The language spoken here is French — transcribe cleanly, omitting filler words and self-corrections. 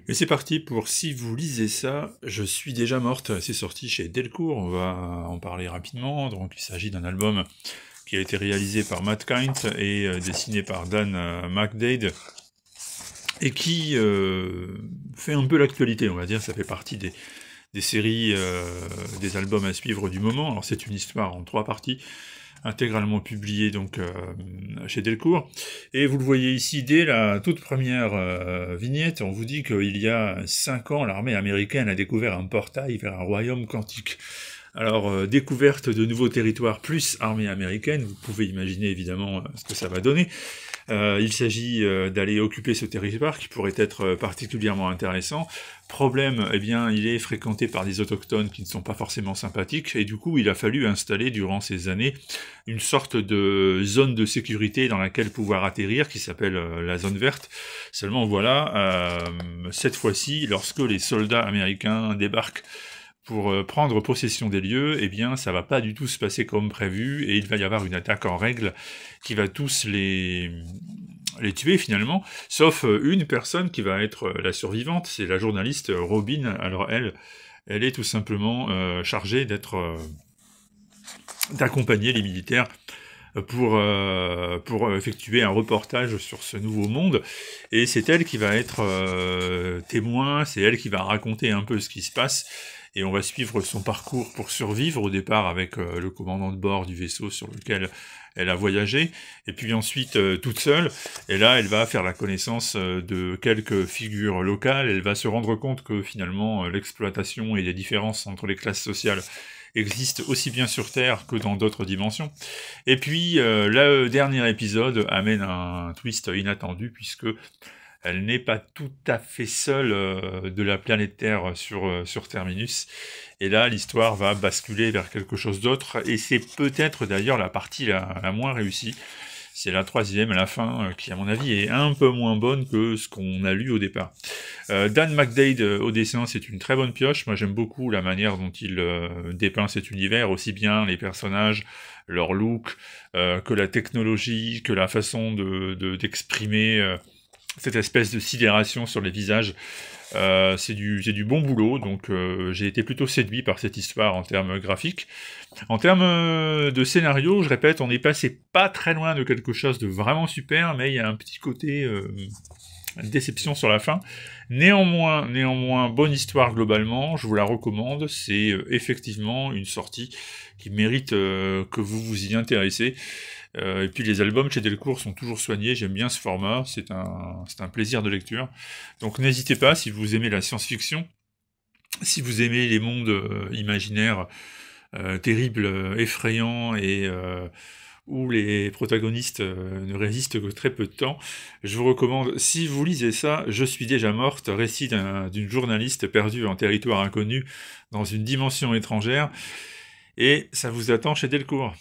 Et c'est parti pour Si vous lisez ça, je suis déjà morte. C'est sorti chez Delcourt, on va en parler rapidement. Donc il s'agit d'un album qui a été réalisé par Matt Kindt et dessiné par Dan McDaid, et qui fait un peu l'actualité, on va dire. Ça fait partie des séries, des albums à suivre du moment. Alors c'est une histoire en 3 parties, intégralement publiée donc chez Delcourt. Et vous le voyez ici, dès la toute première vignette, on vous dit qu'il y a 5 ans, l'armée américaine a découvert un portail vers un royaume quantique. Alors, découverte de nouveaux territoires plus armée américaine, vous pouvez imaginer évidemment ce que ça va donner. Il s'agit d'aller occuper ce territoire qui pourrait être particulièrement intéressant. Problème, eh bien, il est fréquenté par des autochtones qui ne sont pas forcément sympathiques, et du coup, il a fallu installer durant ces années une sorte de zone de sécurité dans laquelle pouvoir atterrir, qui s'appelle la zone verte. Seulement voilà, cette fois-ci, lorsque les soldats américains débarquent pour prendre possession des lieux, eh bien, ça va pas du tout se passer comme prévu, et il va y avoir une attaque en règle qui va tous les tuer finalement, sauf une personne qui va être la survivante, c'est la journaliste Robin. Alors elle est tout simplement chargée d'accompagner les militaires pour effectuer un reportage sur ce nouveau monde, et c'est elle qui va être témoin, c'est elle qui va raconter un peu ce qui se passe, et on va suivre son parcours pour survivre, au départ avec le commandant de bord du vaisseau sur lequel elle a voyagé, et puis ensuite toute seule, et là elle va faire la connaissance de quelques figures locales. Elle va se rendre compte que finalement l'exploitation et les différences entre les classes sociales existent aussi bien sur Terre que dans d'autres dimensions. Et puis le dernier épisode amène un twist inattendu, puisque elle n'est pas tout à fait seule de la planète Terre sur Terminus. Et là, l'histoire va basculer vers quelque chose d'autre, et c'est peut-être d'ailleurs la partie la moins réussie. C'est la troisième, à la fin, qui à mon avis est un peu moins bonne que ce qu'on a lu au départ. Dan McDaid au dessin, c'est une très bonne pioche. Moi j'aime beaucoup la manière dont il dépeint cet univers, aussi bien les personnages, leur look, que la technologie, que la façon d'exprimer cette espèce de sidération sur les visages. C'est du bon boulot, donc j'ai été plutôt séduit par cette histoire en termes graphiques. En termes de scénario, je répète, on est passé pas très loin de quelque chose de vraiment super, mais il y a un petit côté déception sur la fin. Néanmoins, bonne histoire globalement, je vous la recommande. C'est effectivement une sortie qui mérite que vous vous y intéressez. Et puis les albums chez Delcourt sont toujours soignés, j'aime bien ce format, c'est un plaisir de lecture. Donc n'hésitez pas, si vous aimez la science-fiction, si vous aimez les mondes imaginaires terribles, effrayants, et où les protagonistes ne résistent que très peu de temps, je vous recommande, si vous lisez ça, Je suis déjà morte, récit d'une journaliste perdue en territoire inconnu dans une dimension étrangère, et ça vous attend chez Delcourt.